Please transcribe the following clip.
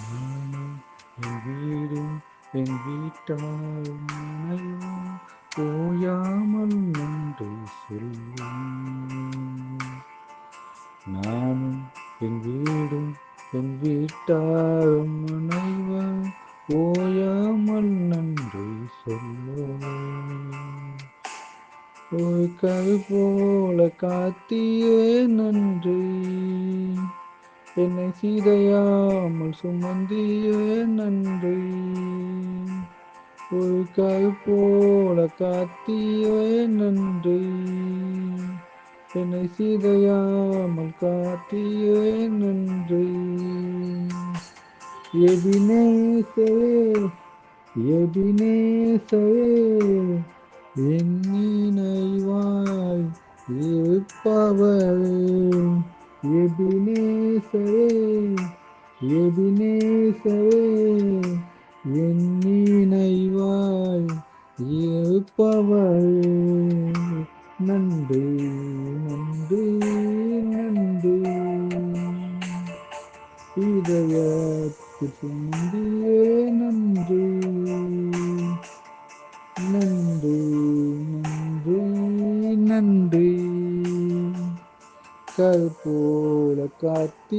நானும் என் வீடும் என் வீட்டாரும் மனைவும் ஓயாமல் நன்றி சொல்வோம். நானும் என் வீடும் என் வீட்டாரும் மனைவும் ஓயாமல் நன்றி சொல்வோம். ஓய்கல் போல காத்தியே நன்றி, என்னை சிதையாமல் சுமந்தியே நன்றி. ஓய்கல் போல காத்தியே நன்றி, என்னை சிதையாமல் காத்தியே நன்றி. எபினேசரே எபினேசரே, என் நினைவாய் இருப்பவரே. எபினேசரே எபினேசரே, என் நினைவாய் இருப்பவரே. நன்றி நன்றி நன்றி, இதயத்தில் சுமந்தியே நன்றி. நன்றி நன்றி நன்றி, கல் போல காத்தி